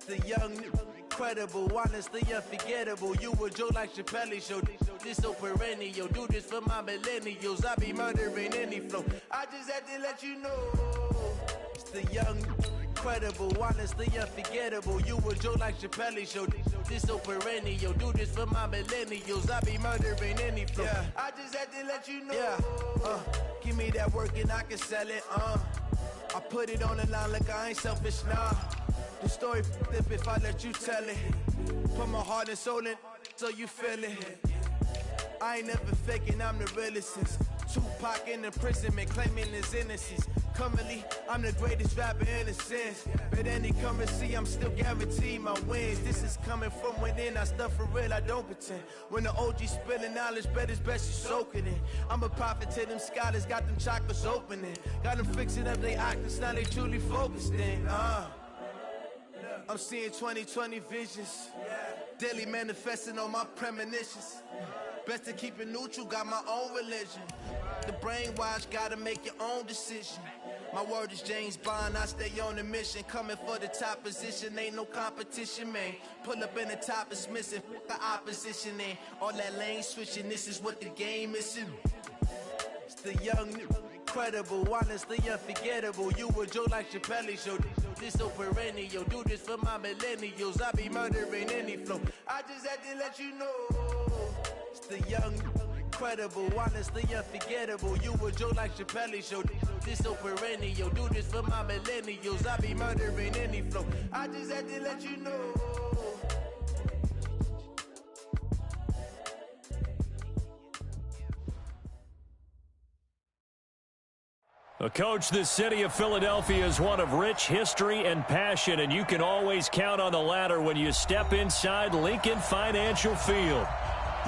The young, incredible, honestly unforgettable. You a joke like Chappelle Show. This so perennial. Do this for my millennials. I be murdering any flow. I just had to let you know. It's the young, incredible, honestly unforgettable. You a joke like Chappelle Show. This so perennial. Do this for my millennials. I be murdering any flow. Yeah. I just had to let you know. Yeah. Give me that work and I can sell it. I put it on the line like I ain't selfish, nah. The story flip if I let you tell it. Put my heart and soul in so you feel it. I ain't never faking, I'm the realest since Tupac in imprisonment, claiming his innocence. Currently, I'm the greatest rapper in a sense. But any currency, I'm still guaranteed my wins. This is coming from within, I stuff for real, I don't pretend. When the OG spilling knowledge, bet it's best you soak it in. I'm a prophet to them scholars, got them chakras opening. Got them fixing up they octaves, now they truly focused in. I'm seeing 2020 visions. Daily manifesting on my premonitions. Best to keep it neutral, got my own religion. The brainwash, gotta make your own decision. My word is James Bond, I stay on a mission. Coming for the top position, ain't no competition, man. Pull up in the top is missing, fuck the opposition, and all that lane switching, this is what the game is. It's the young, incredible, honestly unforgettable. You a joke like Chappelle Show. This so perennial. Do this for my millennials. I be murdering any flow. I just had to let you know. It's the young, incredible, honestly unforgettable. You a joke like Chappelle Show. This so perennial. Do this for my millennials. I be murdering any flow. I just had to let you know. Coach, the city of Philadelphia is one of rich history and passion, and you can always count on the latter when you step inside Lincoln Financial Field.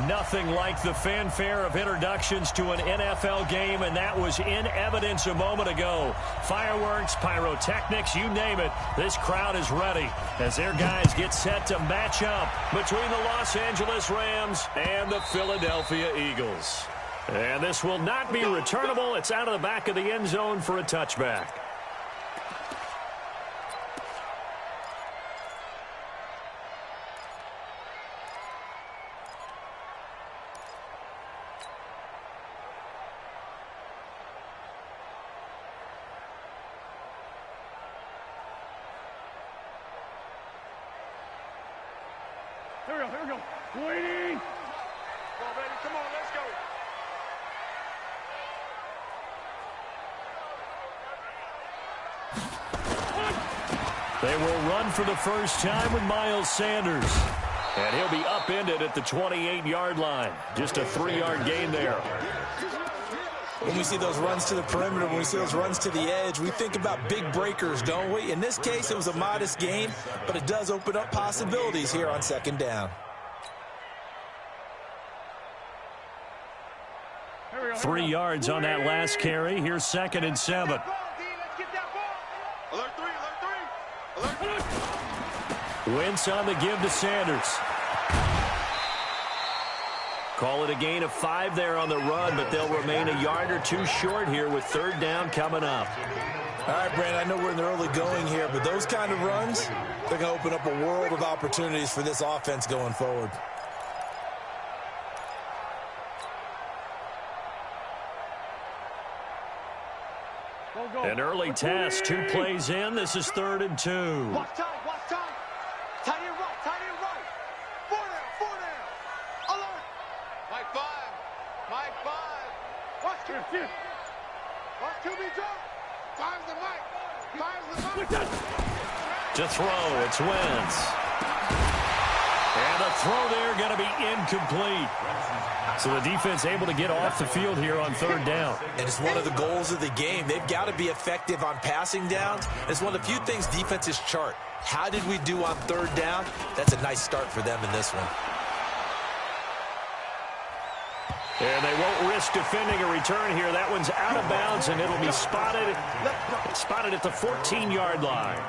Nothing like the fanfare of introductions to an NFL game, and that was in evidence a moment ago. Fireworks, pyrotechnics, you name it. This crowd is ready as their guys get set to match up between the Los Angeles Rams and the Philadelphia Eagles. And this will not be returnable. It's out of the back of the end zone for a touchback. Here we go. Waiting. Come on, baby. Come on, let's go. They will run for the first time with Miles Sanders. And he'll be upended at the 28-yard line. Just a 3-yard gain there. When we see those runs to the perimeter, when we see those runs to the edge, we think about big breakers, don't we? In this case, it was a modest gain, but it does open up possibilities here on second down. 3 yards on that last carry. Here's 2nd and 7. Alert 3, alert 3. Alert 3. Wentz on the give to Sanders. Call it a gain of 5 there on the run, but they'll remain a yard or two short here with 3rd down coming up. All right, Brandon, I know we're in the early going here, but those kind of runs, they're going to open up a world of opportunities for this offense going forward. An early test, 2 plays in. This is 3rd and 2. Watch time, watch time. Tight end right, tight end right. 4 down. Alert. Mike 5. Mike 5. Watch QB. Watch QB drop. Fires the mic. Fires the mic. To throw, it's Wentz. And the throw there going to be incomplete. So the defense able to get off the field here on 3rd down. And it's one of the goals of the game. They've got to be effective on passing down. It's one of the few things defenses chart. How did we do on 3rd down? That's a nice start for them in this one. And they won't risk defending a return here. That one's out of bounds, and it'll be spotted at the 14-yard line.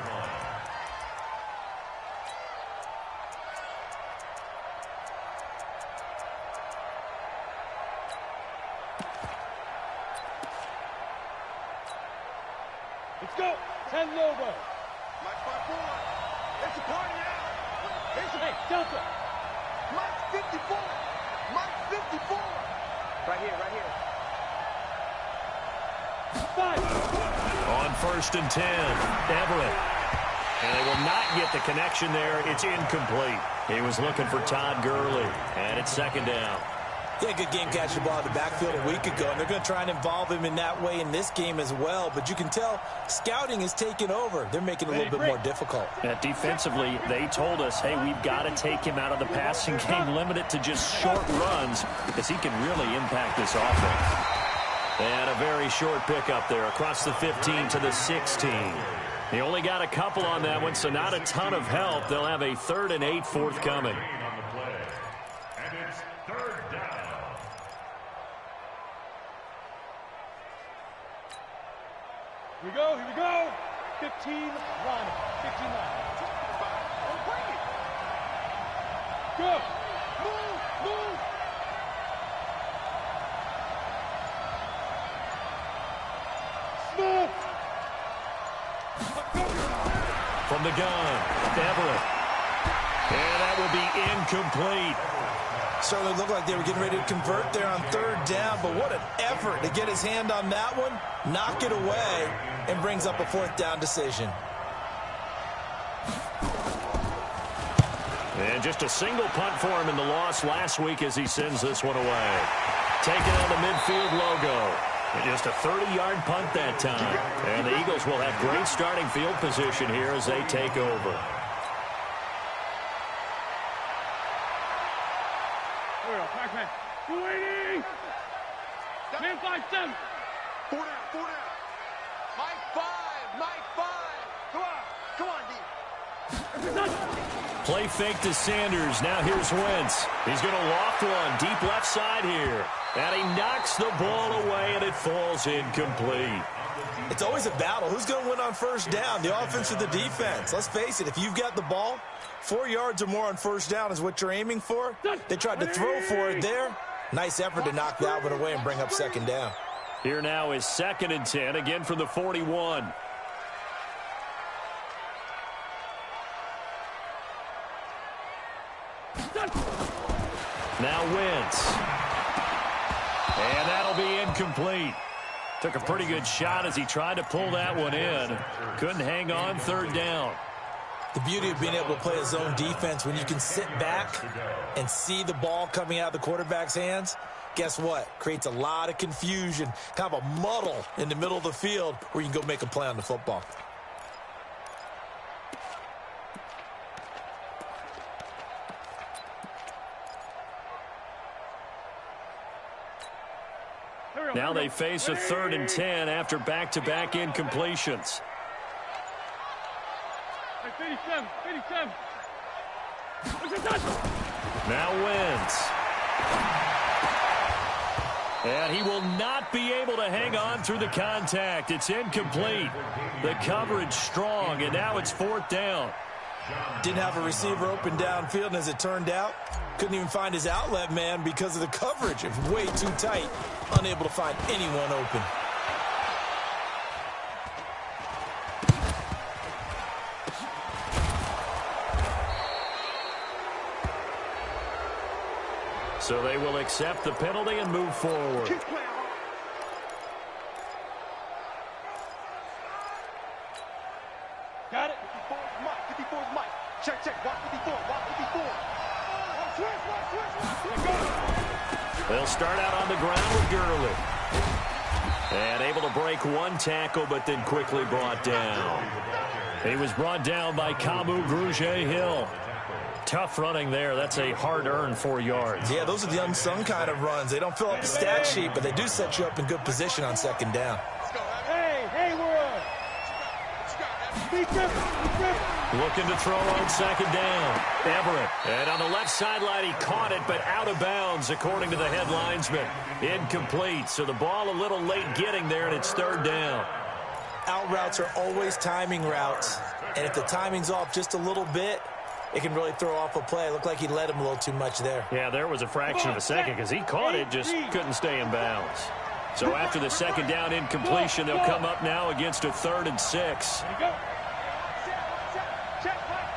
Let's go. 10 over. Mike 5 forward. It's a party out. Hey, Delta. Mike 54. Mike 54. Right here, right here. 5. On 1st and 10, Everett. And they will not get the connection there. It's incomplete. He was looking for Todd Gurley, and it's 2nd down. He had a good game catching the ball in the backfield a week ago, and they're going to try and involve him in that way in this game as well. But you can tell scouting is taking over. They're making it a little bit more difficult. Defensively, they told us, hey, we've got to take him out of the passing game, limit it to just short runs, because he can really impact this offense. And a very short pickup there across the 15 to the 16. He only got a couple on that one, so not a ton of help. They'll have a 3rd and 8 forthcoming. Here we go, here we go. 15 line. 15 line. Go. Move, move. Smith. From the gun, Everett. And that will be incomplete. Certainly looked like they were getting ready to convert there on 3rd down, but what an effort to get his hand on that one, knock it away, and brings up a 4th down decision. And just a single punt for him in the loss last week as he sends this one away. Taking on the midfield logo. And just a 30-yard punt that time. And the Eagles will have great starting field position here as they take over. Backman. 280. 10-5-7. 4 down, 4 down. Mike 5, Mike 5. Come on, D. Play fake to Sanders. Now here's Wentz. He's going to loft one deep left side here. And he knocks the ball away, and it falls incomplete. It's always a battle. Who's going to win on 1st down, the offense or the defense? Let's face it, if you've got the ball, 4 yards or more on 1st down is what you're aiming for. They tried to throw for it there. Nice effort to knock that one away and bring up 2nd down. Here now is 2nd and 10, again from the 41. Now Wentz. And that'll be incomplete. Took a pretty good shot as he tried to pull that one in. Couldn't hang on 3rd down. The beauty of being able to play a zone defense when you can sit back and see the ball coming out of the quarterback's hands, guess what? Creates a lot of confusion, kind of a muddle in the middle of the field where you can go make a play on the football. Now they face a 3rd and 10 after back-to-back incompletions. 57, 57. Now Wentz. And he will not be able to hang on through the contact. It's incomplete. The coverage strong, and now it's 4th down. Didn't have a receiver open downfield, and as it turned out, couldn't even find his outlet man because of the coverage. It was way too tight, unable to find anyone open. So they will accept the penalty and move forward. Got it. 54 is Mike. 54 is Mike. Check, check. Watch 54. Watch 54. Switch. They'll start out on the ground with Gurley. And able to break one tackle, but then quickly brought down. He was brought down by Kamu Grugier-Hill. Tough running there. That's a hard-earned 4 yards. Yeah, those are the unsung kind of runs. They don't fill up the stat sheet, but they do set you up in good position on 2nd down. Hey, Hayward. Looking to throw on 2nd down. Everett. And on the left sideline, he caught it, but out of bounds, according to the head linesman. Incomplete. So the ball a little late getting there, and it's 3rd down. Out routes are always timing routes. And if the timing's off just a little bit, it can really throw off a play. It looked like he led him a little too much there. Yeah, there was a fraction of a second because he caught it, just couldn't stay in bounds. So after the 2nd down incompletion, they'll come up now against a 3rd and 6. Check, Mike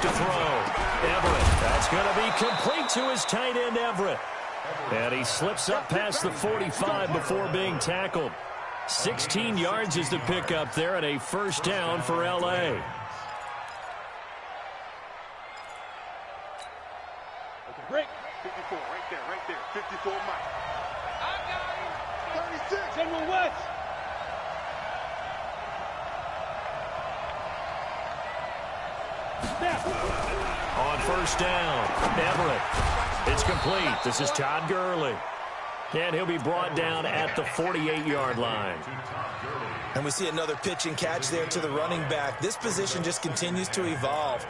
to throw. Everett, that's going to be complete to his tight end, Everett. And he slips up past the 45 before being tackled. 16 yards is the pickup there and a first down for L.A. Break. 54, right there. 54, Mike. I got him. 36. General West. On first down, Everett. It's complete. This is Todd Gurley. And he'll be brought down at the 48-yard line. And we see another pitch and catch there to the running back. This position just continues to evolve.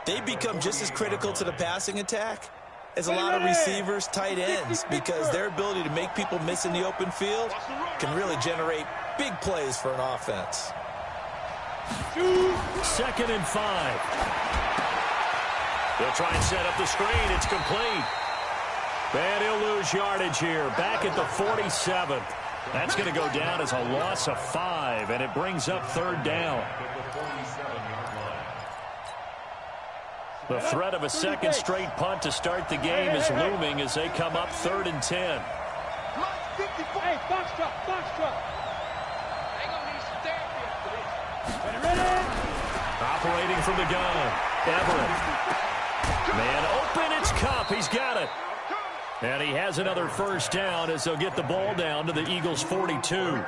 They become just as critical to the passing attack as a lot of receivers, tight ends, because their ability to make people miss in the open field can really generate big plays for an offense. 2nd and 5. They'll try and set up the screen. It's complete. And he'll lose yardage here. Back at the 47th. That's going to go down as a loss of 5, and it brings up 3rd down. The threat of a second straight punt to start the game is looming as they come up 3rd and 10. Hey, box truck. Operating from the gun. Everett. Man open, it's Cup. He's got it. And he has another first down as they'll get the ball down to the Eagles' 42.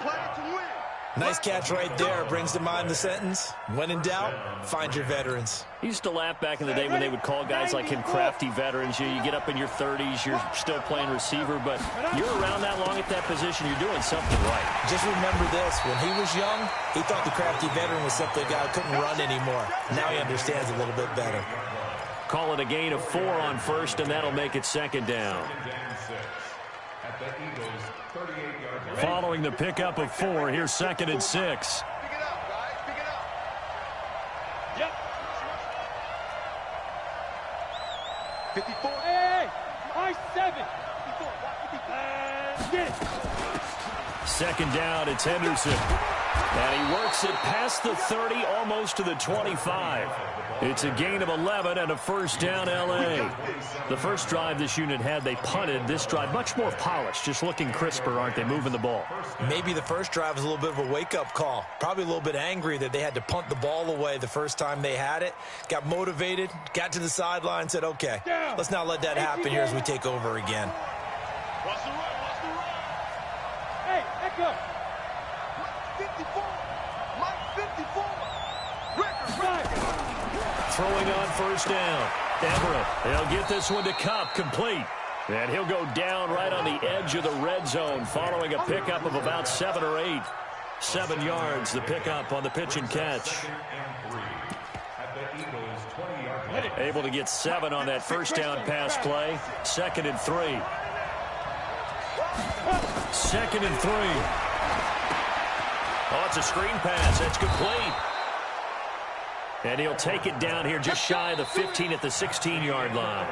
Nice catch right there. Brings to mind the sentence, when in doubt, find your veterans. He used to laugh back in the day when they would call guys like him crafty veterans. You get up in your 30s, you're still playing receiver, but you're around that long at that position, you're doing something right. Just remember this, when he was young, he thought the crafty veteran was simply a guy who couldn't run anymore. Now he understands a little bit better. Call it a gain of 4 on first, and that'll make it 2nd down. Following the pickup of 4, here's 2nd and 6. Pick it up, guys. Pick it up. Yep. 54. Hey. I-7. 54. Get it. 2nd down, it's Henderson. And he works it past the 30, almost to the 25. It's a gain of 11 and a first down, L.A. The first drive this unit had, they punted. This drive, much more polished, just looking crisper, aren't they, moving the ball? Maybe the first drive was a little bit of a wake-up call. Probably a little bit angry that they had to punt the ball away the first time they had it. Got motivated, got to the sideline, said, okay, let's not let that happen here as we take over again. Watch the run. Hey, Echo. 54. Mike 54. Throwing on first down. Everett, they'll get this one to Cup, complete. And he'll go down right on the edge of the red zone following a pickup of about 7 or 8. 7 yards, the pickup on the pitch and catch. Able to get 7 on that first down pass play. 2nd and 3. 2nd and 3. Oh, it's a screen pass. That's complete. And he'll take it down here just shy of the 15 at the 16-yard line.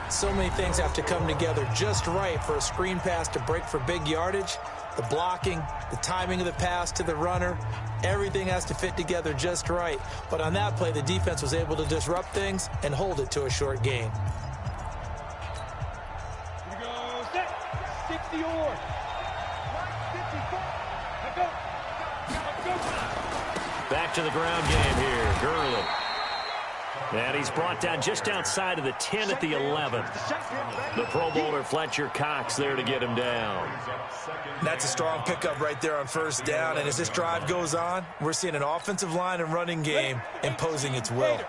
So many things have to come together just right for a screen pass to break for big yardage. The blocking, the timing of the pass to the runner, everything has to fit together just right. But on that play, the defense was able to disrupt things and hold it to a short gain. Here we go. Set. 60 or. 54. Let go. Back to the ground game here. Gurley. And he's brought down just outside of the 10 at the 11. The Pro Bowler Fletcher Cox there to get him down. That's a strong pickup right there on first down. And as this drive goes on, we're seeing an offensive line and running game imposing its will.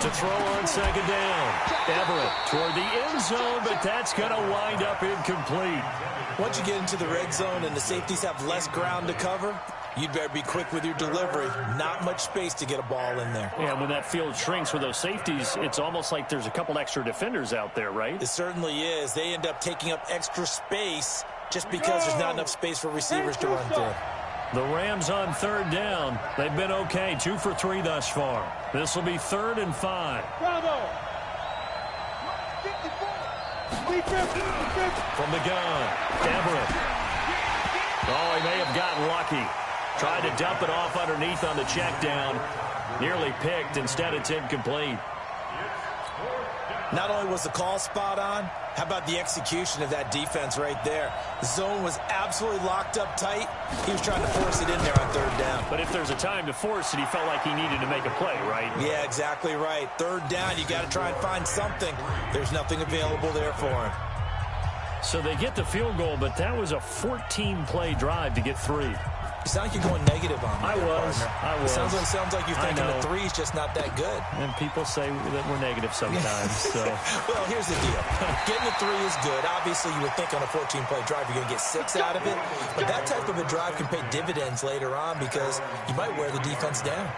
To throw on second down. Everett toward the end zone, but that's going to wind up incomplete. Once you get into the red zone and the safeties have less ground to cover, you'd better be quick with your delivery. Not much space to get a ball in there. Yeah, when that field shrinks with those safeties, it's almost like there's a couple extra defenders out there, right? It certainly is. They end up taking up extra space just because there's not enough space for receivers to run through. The Rams on third down. They've been okay, 2 for 3 thus far. This will be 3rd and 5. Bravo. From the gun, Everett. Oh, he may have gotten lucky. Tried to dump it off underneath on the check down. Nearly picked. Instead, it's incomplete. Not only was the call spot on, how about the execution of that defense right there? The zone was absolutely locked up tight. He was trying to force it in there on third down. But if there's a time to force it, he felt like he needed to make a play, right? Yeah, exactly right. Third down, you got to try and find something. There's nothing available there for him. So they get the field goal, but that was a 14-play drive to get 3. You sound like you're going negative on me. I was. It sounds like you're thinking the 3's just not that good. And people say that we're negative sometimes. So. Well, here's the deal. Getting the 3 is good. Obviously, you would think on a 14-play drive you're going to get 6 out of it. But that type of a drive can pay dividends later on because you might wear the defense down.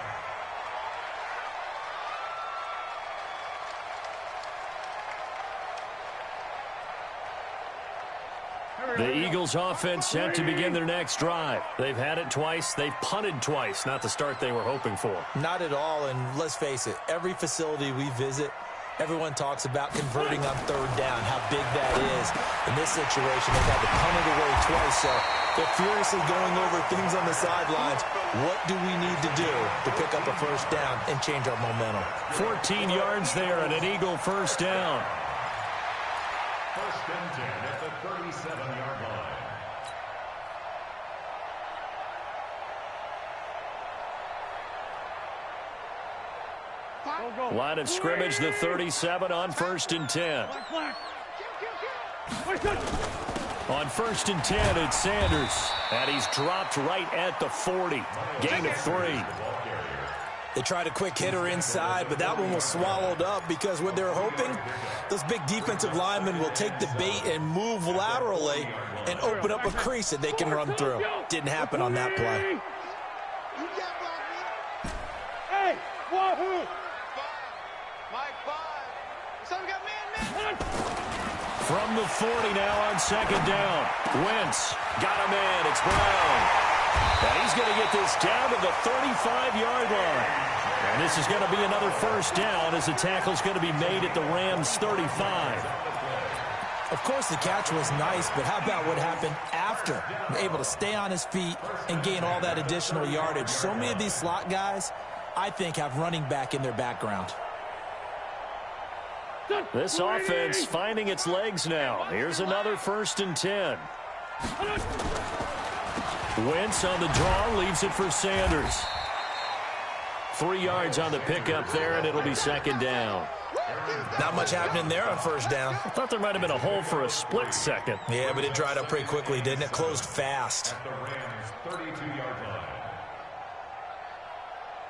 The Eagles offense set to begin their next drive. They've had it twice. They've punted twice. Not the start they were hoping for. Not at all, and let's face it, every facility we visit, everyone talks about converting on third down, how big that is. In this situation, they've had to punt it away twice, so they're furiously going over things on the sidelines. What do we need to do to pick up a first down and change our momentum? 14 yards there and an Eagle first down. First and 10 at the 37-yard line. Line of scrimmage, the 37 on first and 10. On first and 10, it's Sanders. And he's dropped right at the 40. Gain of 3. They tried a quick hitter inside, but that one was swallowed up because what they're hoping, those big defensive linemen will take the bait and move laterally and open up a crease that they can run through. Didn't happen on that play. Hey, wahoo! Mike 5. Someone got man. From the 40 now on second down. Wentz got a man. It's Brown. And he's going to get this down to the 35-yard line. And this is going to be another first down as the tackle's going to be made at the Rams 35. Of course, the catch was nice, but how about what happened after? Able to stay on his feet and gain all that additional yardage. So many of these slot guys, I think, have running back in their background. This offense finding its legs now. Here's another first and 10. Wentz on the draw, leaves it for Sanders. 3 yards on the pickup there, and it'll be second down. Not much happening there on first down. I thought there might have been a hole for a split second. Yeah, but it dried up pretty quickly, didn't it? Closed fast.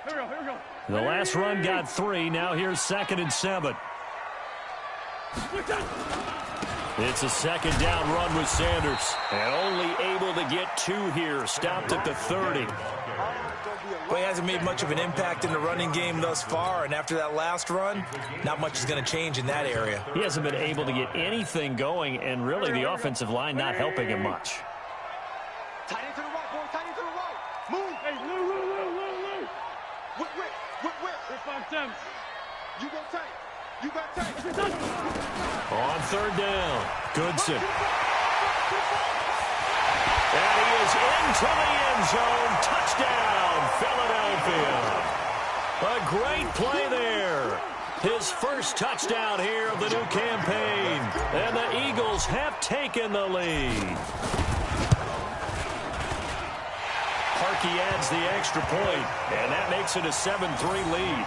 The last run got 3. Now here's second and 7. It's a second down run with Sanders. And only able to get 2 here. Stopped at the 30. Well, he hasn't made much of an impact in the running game thus far. And after that last run, not much is going to change in that area. He hasn't been able to get anything going. And really, the offensive line not helping him much. Tight end to the right, boy. Tight end to the right. Move. Hey, Lou. Whip. You go tight. You got tight. On third down, Goodson. And he is into the end zone. Touchdown, Philadelphia. A great play there. His first touchdown here of the new campaign. And the Eagles have taken the lead. Parkey adds the extra point, and that makes it a 7-3 lead.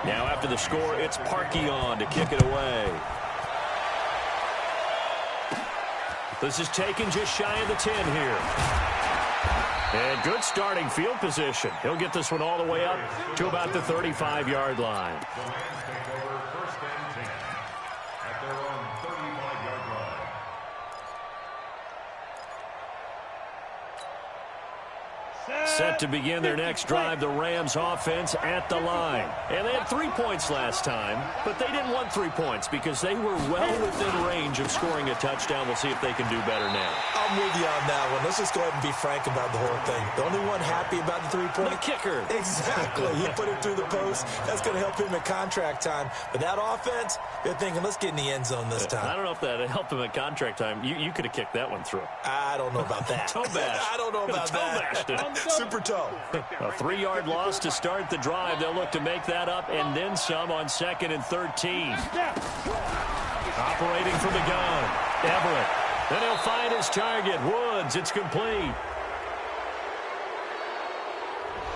Now after the score, it's Parkey on to kick it away. This is taken just shy of the 10 here. And good starting field position. He'll get this one all the way up to about the 35-yard line. The Rams take over first and 10 at their own 35-yard line. Set to begin their next drive, the Rams offense at the line. And they had 3 points last time, but they didn't want 3 points because they were well within range of scoring a touchdown. We'll see if they can do better now. I'm with you on that one. Let's just go ahead and be frank about the whole thing. The only one happy about the 3-point? The kicker. Exactly. He put it through the post. That's going to help him at contract time. But that offense, they're thinking, let's get in the end zone this time. I don't know if that helped him at contract time. You could have kicked that one through. I don't know about that. Toe bash. I don't know about that. Super toe. A 3-yard loss to start the drive. They'll look to make that up and then some on 2nd and 13. Operating from the gun, Everett. Then he'll find his target, Woods. It's complete.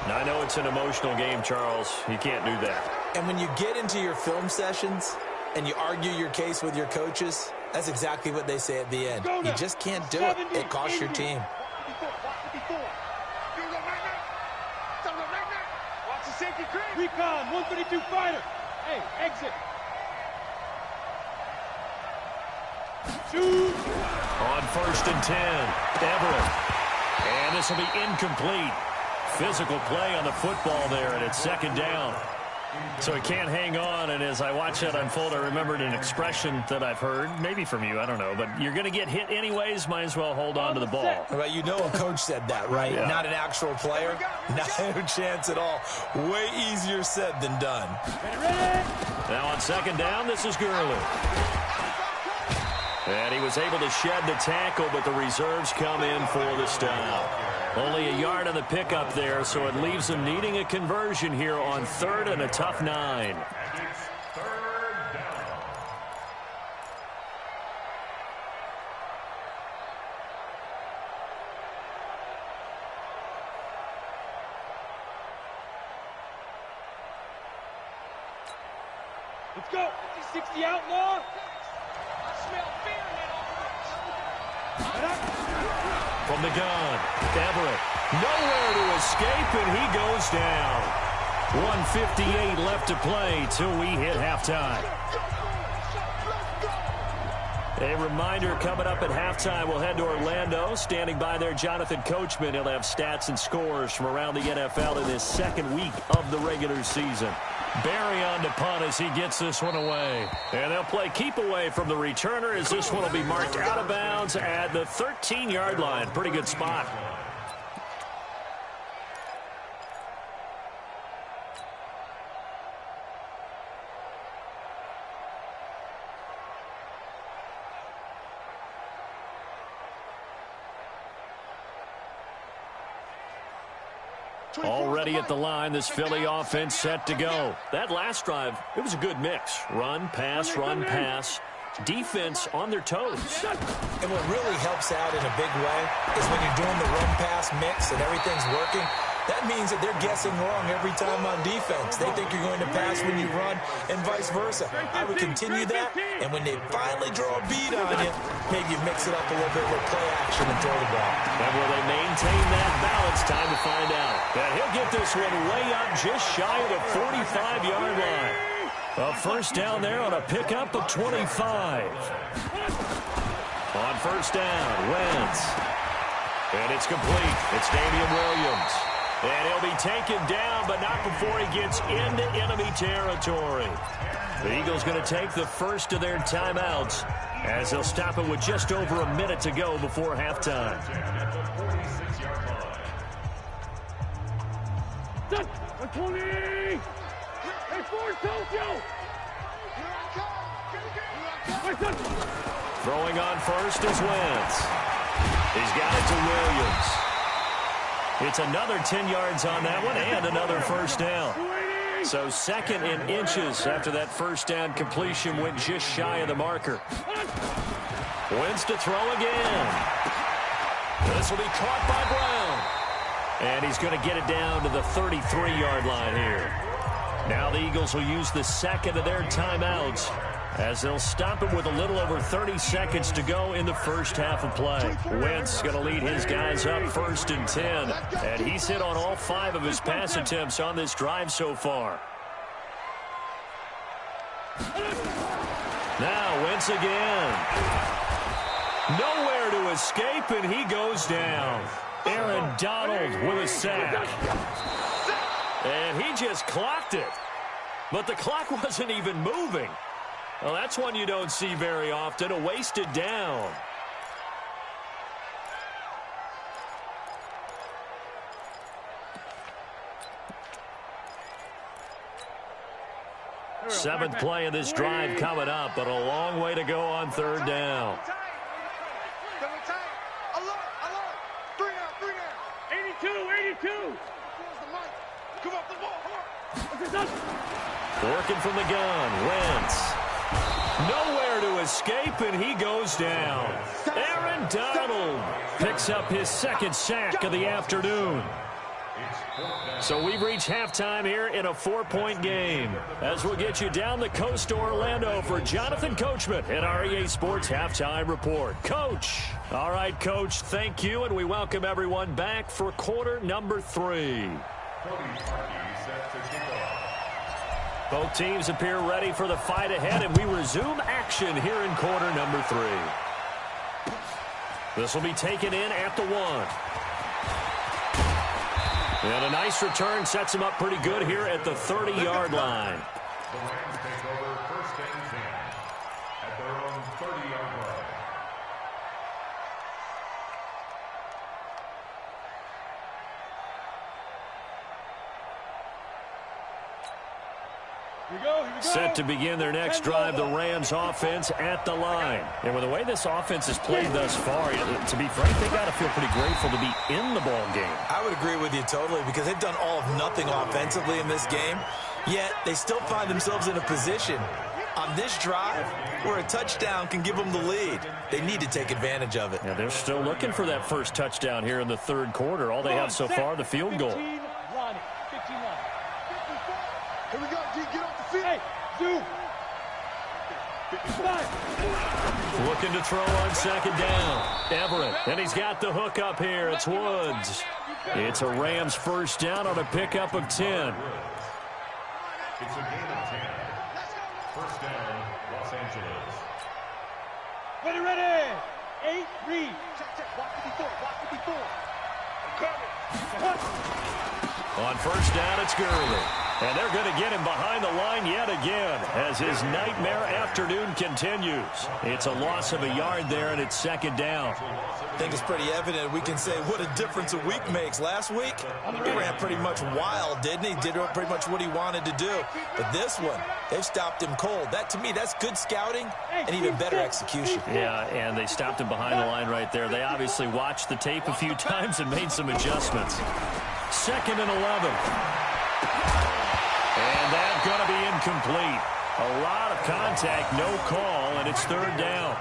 Now, I know it's an emotional game, Charles. You can't do that. And when you get into your film sessions and you argue your case with your coaches, that's exactly what they say at the end. You just can't do it. It costs your team. Recon, 132 fighter. Hey, exit. Shoot. On 1st and 10, Everett. And this will be incomplete. Physical play on the football there, and it's 2nd down. So he can't hang on, and as I watch that unfold, I remembered an expression that I've heard, maybe from you, I don't know, but you're going to get hit anyways, might as well hold on to the ball. Well, you know a coach said that, right? Yeah. Not an actual player. Not a chance at all. Way easier said than done. Now on 2nd down, this is Gurley. And he was able to shed the tackle, but the reserves come in for the stop. Only a yard on the pickup there, so it leaves them needing a conversion here on 3rd and a tough 9. Let's go. 60 outlaw. I smell fear in that offense. From the gun, Everett. Nowhere to escape, and he goes down. 1:58 left to play till we hit halftime. A reminder coming up at halftime, we'll head to Orlando. Standing by there, Jonathan Coachman. He'll have stats and scores from around the NFL in his 2nd week of the regular season. Barry on to punt as he gets this one away. And they'll play keep away from the returner as this one will be marked out of bounds at the 13-yard line. Pretty good spot. Already at the line, this Philly offense set to go. That last drive, it was a good mix. Run, pass, defense on their toes. And what really helps out in a big way is when you're doing the run-pass mix and everything's working, that means that they're guessing wrong every time on defense. They think you're going to pass when you run and vice versa. I would continue that, and when they finally draw a beat on you, maybe you mix it up a little bit with play action and throw the ball. And will they maintain that balance? Time to find out. And he'll get this one way up just shy of the 45-yard line. A 1st down there on a pickup of 25. On 1st down, Wentz. And it's complete. It's Damian Williams. And he'll be taken down, but not before he gets into enemy territory. The Eagles going to take the first of their timeouts as they'll stop it with just over a minute to go before halftime. Throwing on first is Wentz. He's got it to Williams. It's another 10 yards on that one and another 1st down. So 2nd in inches after that 1st down completion went just shy of the marker. Wentz to throw again. This will be caught by Brown. And he's going to get it down to the 33-yard line here. Now the Eagles will use the 2nd of their timeouts as they'll stop it with a little over 30 seconds to go in the first half of play. Wentz going to lead his guys up 1st and 10. And he's hit on all 5 of his pass attempts on this drive so far. Now Wentz again. Nowhere to escape, and he goes down. Aaron Donald with a sack. And he just clocked it. But the clock wasn't even moving. Well, that's one you don't see very often, a wasted down. Seventh play of this drive coming up, but a long way to go on third down. 82. Working from the gun, Wentz. Nowhere to escape, and he goes down. Aaron Donald picks up his second sack of the afternoon. So we've reached halftime here in a 4-point game. As we'll get you down the coast to Orlando for Jonathan Coachman in our EA Sports Halftime Report. Coach. All right, Coach, thank you, and we welcome everyone back for quarter number 3. Both teams appear ready for the fight ahead, and we resume action here in quarter number 3. This will be taken in at the 1. And a nice return sets him up pretty good here at the 30-yard line. The Rams take over first and 10 at their own 30-yard line. Here we go. Set to begin their next drive, the Rams offense at the line. And with the way this offense has played thus far, to be frank, they got to feel pretty grateful to be in the ball game. I would agree with you totally, because they've done all of nothing offensively in this game, yet they still find themselves in a position on this drive where a touchdown can give them the lead. They need to take advantage of it. Yeah, they're still looking for that first touchdown here in the third quarter. All they have so far, the field goal. 15 line. Here we go, G. Get off the field. Hey, Zoo. 55. Looking to throw on second down. Everett, and he's got the hook up here. It's Woods. It's a Rams first down on a pickup of 10. It's a game of 10. First down, Los Angeles. Ready. 8, read. Check. Walk 54. On first down, it's Gurley. And they're going to get him behind the line yet again as his nightmare afternoon continues. It's a loss of a yard there, and it's second down. I think it's pretty evident. We can say what a difference a week makes. Last week, he ran pretty much wild, didn't he? Did pretty much what he wanted to do. But this one, they've stopped him cold. That, to me, that's good scouting and even better execution. Yeah, and they stopped him behind the line right there. They obviously watched the tape a few times and made some adjustments. Second and 11. And that's going to be incomplete. A lot of contact, no call, and it's third down.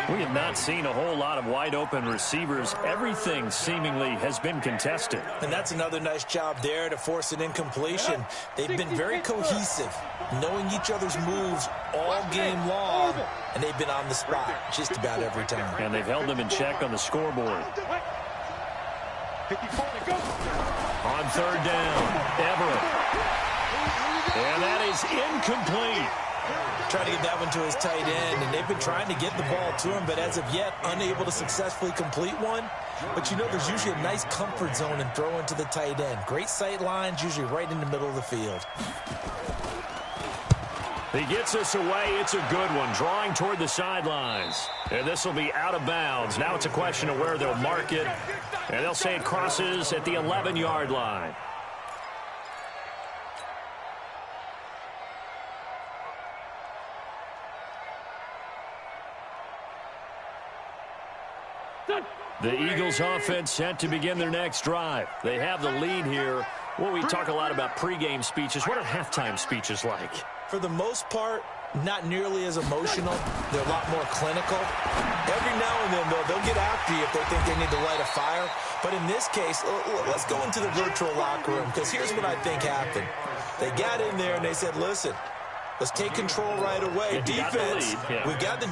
We have not seen a whole lot of wide-open receivers. Everything seemingly has been contested. And that's another nice job there to force an incompletion. They've been very cohesive, knowing each other's moves all game long, and they've been on the spot just about every time. And they've held them in check on the scoreboard. On third down, Everett. And that is incomplete. Trying to get that one to his tight end, and they've been trying to get the ball to him, but as of yet, unable to successfully complete one. But you know, there's usually a nice comfort zone in throwing to the tight end. Great sight lines, usually right in the middle of the field. He gets this away. It's a good one, drawing toward the sidelines. And this will be out of bounds. Now it's a question of where they'll mark it. And they'll say it crosses at the 11-yard line. The Eagles offense set to begin their next drive. They have the lead here. Well, we talk a lot about pregame speeches. What are halftime speeches like? For the most part, not nearly as emotional. They're a lot more clinical. Every now and then, though, they'll get after you if they think they need to light a fire. But in this case, let's go into the virtual locker room, because here's what I think happened. They got in there and they said, listen, let's take control right away. Defense, we got the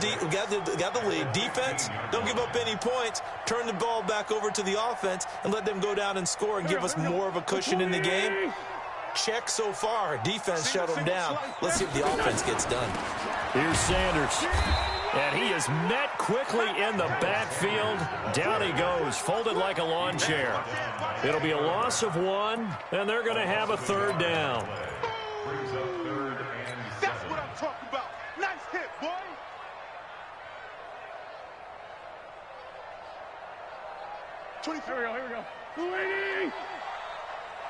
lead. Defense, don't give up any points. Turn the ball back over to the offense and let them go down and score and give us more of a cushion in the game. Check so far. Defense shut them down. Let's see if the offense gets done. Here's Sanders. And he is met quickly in the backfield. Down he goes, folded like a lawn chair. It'll be a loss of 1, and they're going to have a 3rd down. That's what I'm talking about. Nice hit, boy. Here we go, here we go. 280.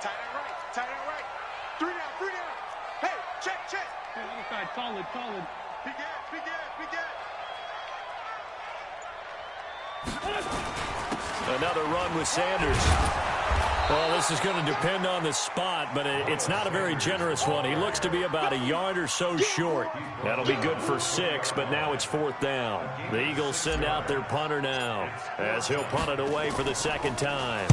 Tight end right, tight end right. 3 down, 3 down. Hey, check, check. Hey, outside, solid, solid. Big ass, big ass, big ass. Another run with Sanders. Well, this is going to depend on the spot, but it's not a very generous one. He looks to be about a yard or so short. That'll be good for 6, but now it's 4th down. The Eagles send out their punter now, as he'll punt it away for the 2nd time.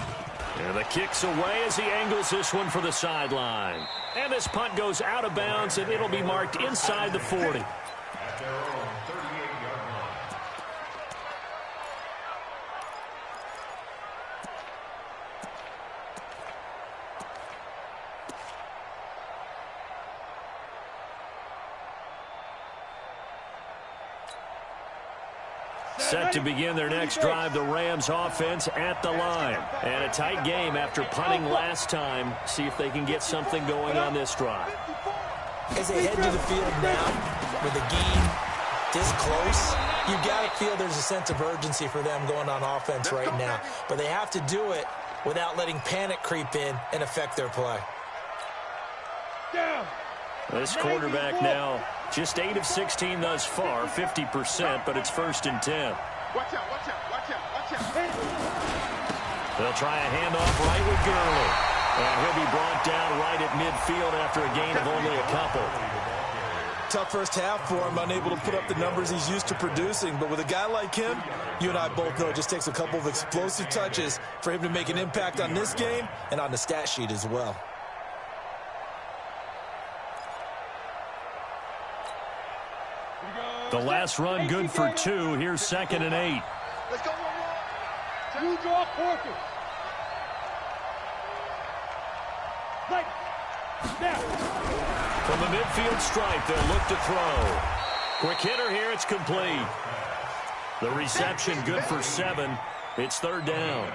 And the kick's away as he angles this one for the sideline. And this punt goes out of bounds, and it'll be marked inside the 40. At their own 38-yard line. Set to begin their next drive, the Rams offense at the line. And a tight game after punting last time. See if they can get something going on this drive. As they head to the field now, with the game this close, you've got to feel there's a sense of urgency for them going on offense right now. But they have to do it without letting panic creep in and affect their play. This quarterback now just 8 of 16 thus far, 50%, but it's 1st and 10. Watch out, watch out, watch out, watch out. They'll try a handoff right with Gurley. And he'll be brought down right at midfield after a gain of only a couple. Tough first half for him, unable to put up the numbers he's used to producing. But with a guy like him, you and I both know it just takes a couple of explosive touches for him to make an impact on this game and on the stat sheet as well. The last run good for 2. Here's 2nd and 8. Let's go, one more. You draw Corker. Right. Now. From the midfield stripe, they'll look to throw. Quick hitter here, it's complete. The reception good for 7. It's 3rd down.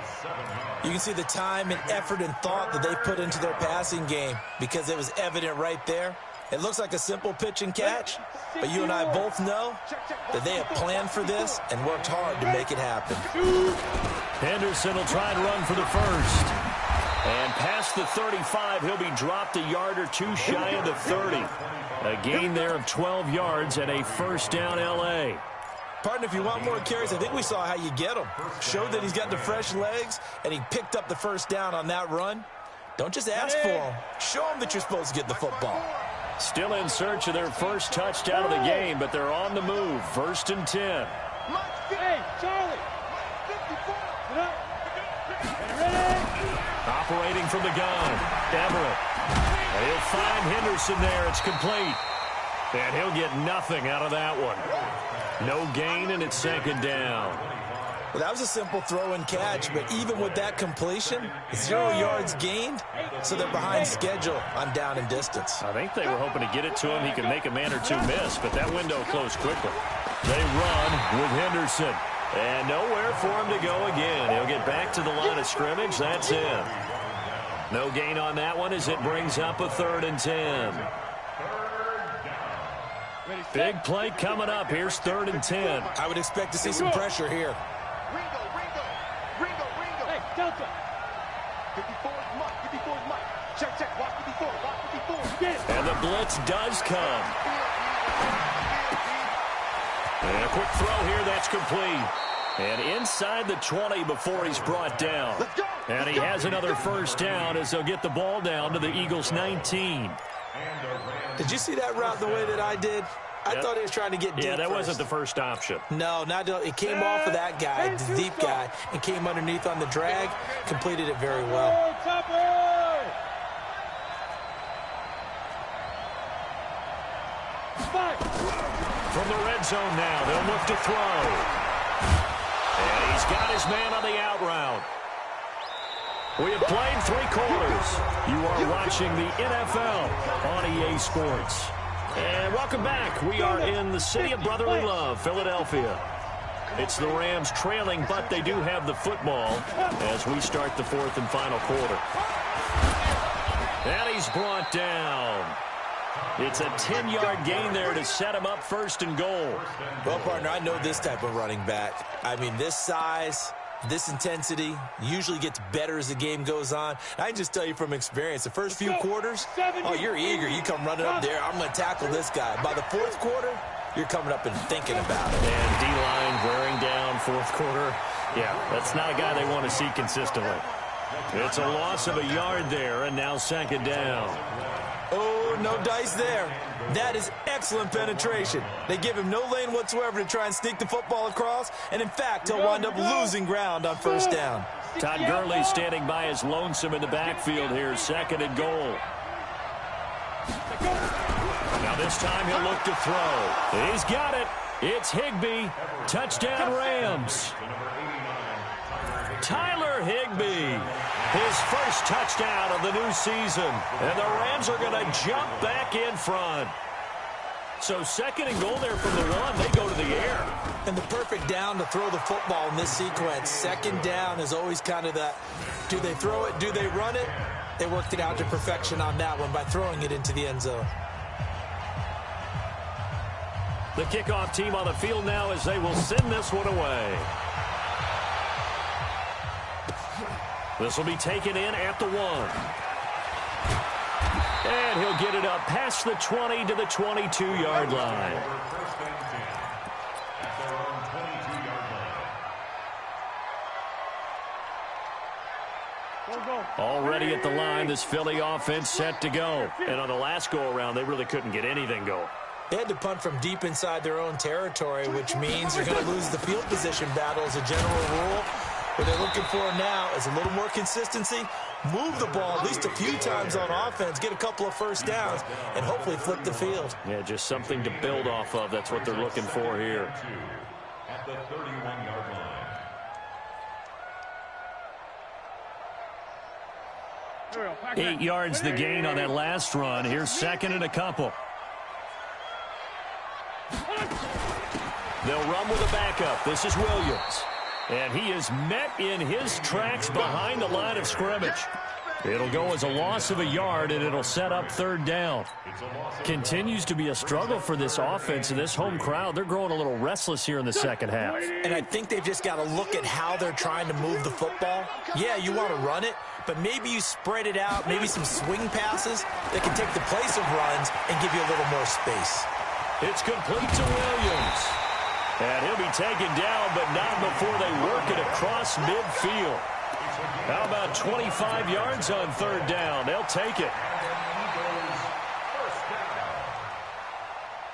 You can see the time and effort and thought that they put into their passing game because it was evident right there. It looks like a simple pitch and catch, but you and I both know that they have planned for this and worked hard to make it happen. Henderson will try and run for the 1st. And past the 35, he'll be dropped a yard or 2 shy of the 30. A gain there of 12 yards and a 1st down L.A. Partner, if you want more carries, I think we saw how you get them. Showed that he's got the fresh legs, and he picked up the 1st down on that run. Don't just ask for him. Show him that you're supposed to get the football. Still in search of their first touchdown of the game, but they're on the move. 1st and 10. Hey, Charlie. Operating from the gun, Everett. And he'll find Henderson there. It's complete. And he'll get nothing out of that one. No gain, and it's 2nd down. Well, that was a simple throw and catch, but even with that completion, 0 yards gained, so they're behind schedule on down and distance. I think they were hoping to get it to him. He could make a man or 2 miss, but that window closed quickly. They run with Henderson. And nowhere for him to go again. He'll get back to the line of scrimmage. That's it. No gain on that one as it brings up a 3rd and 10. Big play coming up. Here's 3rd and 10. I would expect to see some pressure here. Ringo. Hey, Delta. 54 is Mike, 54 is Mike. Check, watch 54, watch 54. Get it. And the blitz does come. And a quick throw here, that's complete. And inside the 20 before he's brought down. And he has another 1st down as they'll get the ball down to the Eagles' 19. Did you see that route the way that I did? I thought he was trying to get deep. Yeah, that first. wasn't the first option. No, it came off of that guy, the deep guy, and came underneath on the drag, completed it very well. From the red zone now, they'll look to throw. And he's got his man on the out route. We have played 3 quarters. You are watching the NFL on EA Sports. And welcome back. We are in the city of brotherly love, Philadelphia. It's the Rams trailing, but they do have the football as we start the fourth and final quarter. And he's brought down. It's a 10-yard gain there to set him up first and goal. Well, partner, I know this type of running back. I mean, this size, this intensity usually gets better as the game goes on. I can just tell you from experience, the first few quarters, oh, you're eager. You come running up there, I'm going to tackle this guy. By the fourth quarter, you're coming up and thinking about it. And D-line wearing down fourth quarter. Yeah, that's not a guy they want to see consistently. It's a loss of a yard there, and now second down. Oh, no dice there. That is excellent penetration. They give him no lane whatsoever to try and sneak the football across, and in fact, he'll wind up losing ground on first down. Todd Gurley standing by as lonesome in the backfield here, second and goal. Now this time he'll look to throw. He's got it. It's Higbee. Touchdown Rams. Tyler Higbee. His first touchdown of the new season. And the Rams are going to jump back in front. So second and goal there from the one. They go to the air. And the perfect down to throw the football in this sequence. Second down is always kind of that, do they throw it, do they run it? They worked it out to perfection on that one by throwing it into the end zone. The kickoff team on the field now as they will send this one away. This will be taken in at the 1. And he'll get it up past the 20 to the 22-yard line. Already at the line, this Philly offense set to go. And on the last go-around, they really couldn't get anything going. They had to punt from deep inside their own territory, which means they're going to lose the field position battle as a general rule. What they're looking for now is a little more consistency, move the ball at least a few times on offense, get a couple of first downs, and hopefully flip the field. Yeah, just something to build off of. That's what they're looking for here. At the 31-yard line. 8 yards the gain on that last run. Here's second and a couple. They'll run with a backup. This is Williams. And he is met in his tracks behind the line of scrimmage. It'll go as a loss of a yard, and it'll set up third down. Continues to be a struggle for this offense and this home crowd. They're growing a little restless here in the second half. And I think they've just got to look at how they're trying to move the football. Yeah, you want to run it, but maybe you spread it out, maybe some swing passes that can take the place of runs and give you a little more space. It's complete to Williams. And he'll be taken down, but not before they work it across midfield. How about 25 yards on third down? They'll take it.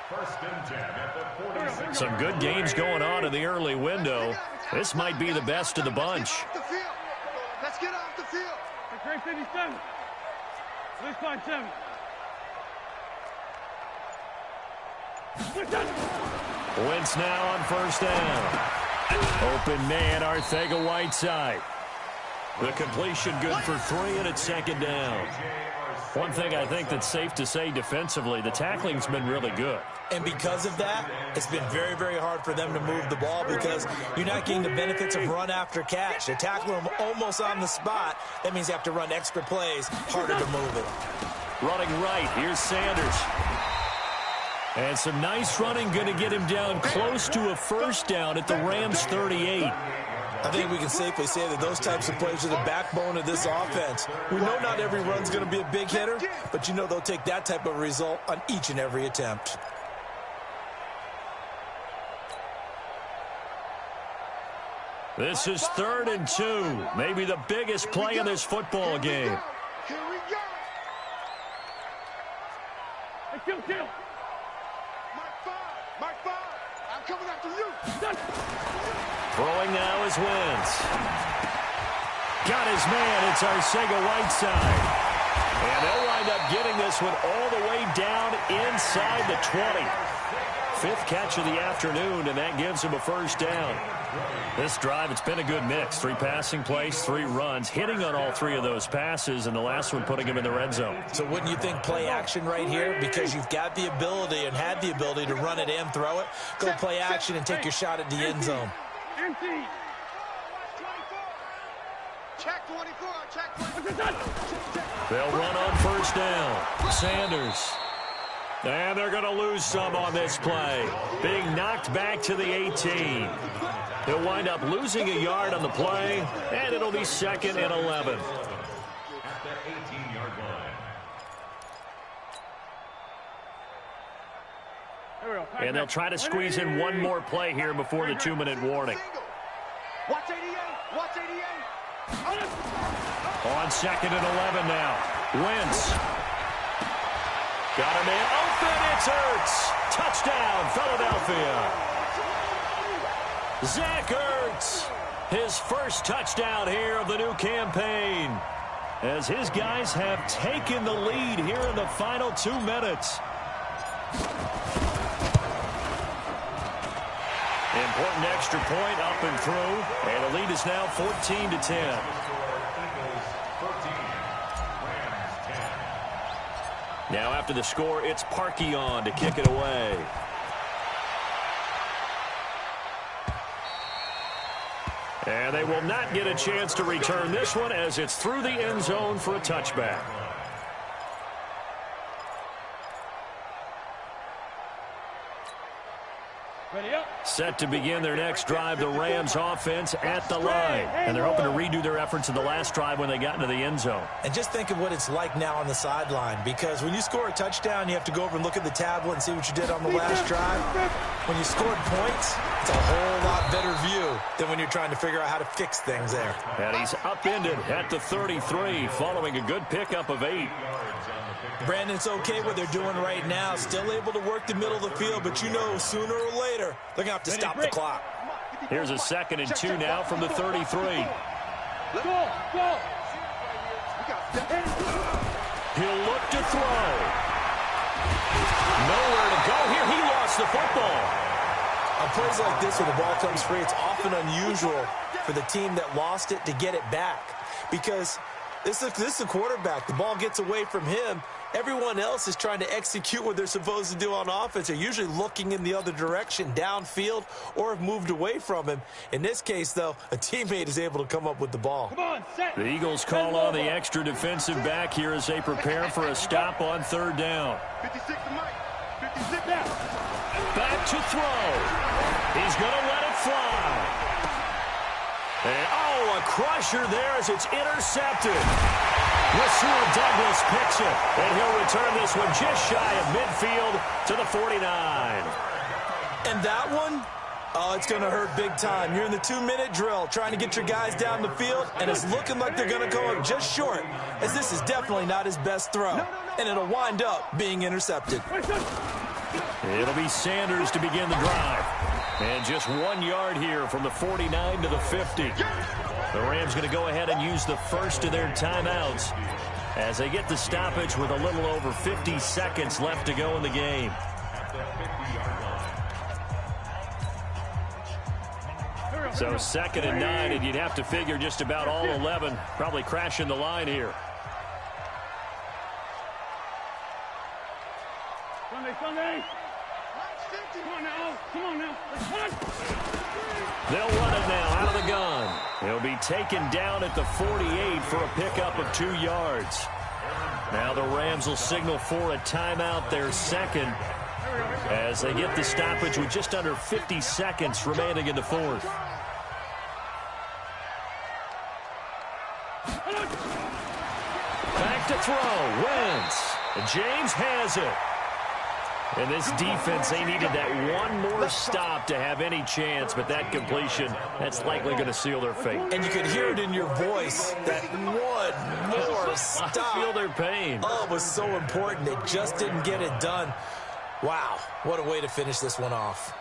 First and 10 at the 46. Some good games going on in the early window. This might be the best of the bunch. Let's get off the field. Great 57. Let's find 7. Wentz now on first down. Open man, Arcega-Whiteside. The completion good for 3, and it's second down. One thing I think that's safe to say defensively, the tackling's been really good. And because of that, it's been very, very hard for them to move the ball because you're not getting the benefits of run after catch. They're tackling them almost on the spot. That means you have to run extra plays, harder to move it. Running right, here's Sanders. And some nice running, going to get him down close to a first down at the Rams 38. I think we can safely say that those types of plays are the backbone of this offense. We know not every run's going to be a big hitter, but you know they'll take that type of result on each and every attempt. This is 3rd and 2. Maybe the biggest play in this football game. Here we go. Kill. Mark 5. I'm coming after you. Throwing now is Wentz. Got his man. It's Arcega-Whiteside. And they'll wind up getting this one all the way down inside the 20. Fifth catch of the afternoon, and that gives him a first down. This drive, it's been a good mix. 3 passing plays, 3 runs, hitting on all 3 of those passes, and the last one putting him in the red zone. So wouldn't you think play action right here? Because you've got the ability and had the ability to run it and throw it. Go play action and take your shot at the end zone. Check 24, check 24. They'll run on first down. Sanders. And they're going to lose some on this play. Being knocked back to the 18. He'll wind up losing a yard on the play, and it'll be 2nd and 11. At the 18-yard line. And they'll try to squeeze in one more play here before the 2-minute warning. Watch 88, watch 88. On 2nd and 11 now. Wentz. Got him in. Open. It's Ertz. Touchdown, Philadelphia. Zach Ertz. His first touchdown here of the new campaign. As his guys have taken the lead here in the final 2 minutes. Important extra point up and through. And the lead is now 14-10. Now after the score, it's Parkey on to kick it away. And they will not get a chance to return this one as it's through the end zone for a touchback. Set to begin their next drive, the Rams offense at the line. And they're hoping to redo their efforts in the last drive when they got into the end zone. And just think of what it's like now on the sideline, because when you score a touchdown, you have to go over and look at the tablet and see what you did on the last drive. When you scored points, it's a whole lot better view than when you're trying to figure out how to fix things there. And he's upended at the 33 following a good pickup of 8. Brandon, it's okay what they're doing right now. Still able to work the middle of the field, but you know sooner or later they're going to have to stop the clock. Here's a 2nd and 2 now from the 33. Go. He'll look to throw. Nowhere to go here. He lost the football. On plays like this where the ball comes free, it's often unusual for the team that lost it to get it back, because this is the quarterback. The ball gets away from him. Everyone else is trying to execute what they're supposed to do on offense. They're usually looking in the other direction, downfield, or have moved away from him. In this case, though, a teammate is able to come up with the ball. Come on, set. The Eagles call on the extra defensive back here as they prepare for a stop on 3rd down. 56 to Mike. 56 down. Back to throw. He's going to let it fly. And, a crusher there as it's intercepted. Rasul Douglas picks it, and he'll return this one just shy of midfield to the 49. And that one, it's going to hurt big time. You're in the 2-minute drill trying to get your guys down the field, and it's looking like they're going to go up just short, as this is definitely not his best throw. And it'll wind up being intercepted. It'll be Sanders to begin the drive. And just 1 yard here from the 49 to the 50. The Rams going to go ahead and use the first of their timeouts as they get the stoppage with a little over 50 seconds left to go in the game. So 2nd and 9, and you'd have to figure just about all 11 probably crashing the line here. Sunday. Come on now. They'll run it now out of the gun. He'll be taken down at the 48 for a pickup of 2 yards. Now the Rams will signal for a timeout, their second, as they get the stoppage with just under 50 seconds remaining in the 4th. Back to throw. Wentz. James has it. And this defense, they needed that one more stop to have any chance, but that completion, that's likely going to seal their fate. And you could hear it in your voice, that one more stop. I feel their pain. Oh, it was so important. They just didn't get it done. Wow, what a way to finish this one off.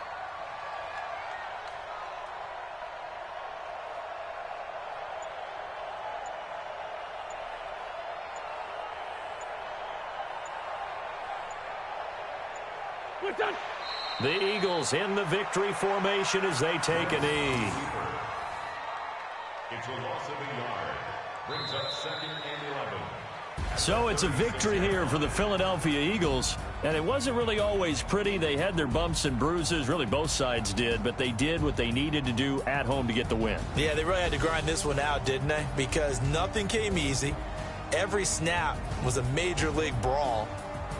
The Eagles in the victory formation as they take a knee. It's a loss of a yard. Brings up 2nd and 11. So it's a victory here for the Philadelphia Eagles. And it wasn't really always pretty. They had their bumps and bruises. Really, both sides did. But they did what they needed to do at home to get the win. Yeah, they really had to grind this one out, didn't they? Because nothing came easy. Every snap was a major league brawl.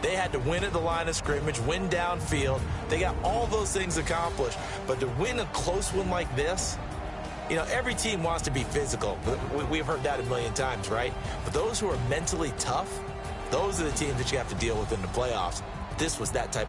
They had to win at the line of scrimmage, win downfield. They got all those things accomplished. But to win a close one like this, you know, every team wants to be physical. We've heard that a million times, right? But those who are mentally tough, those are the teams that you have to deal with in the playoffs. This was that type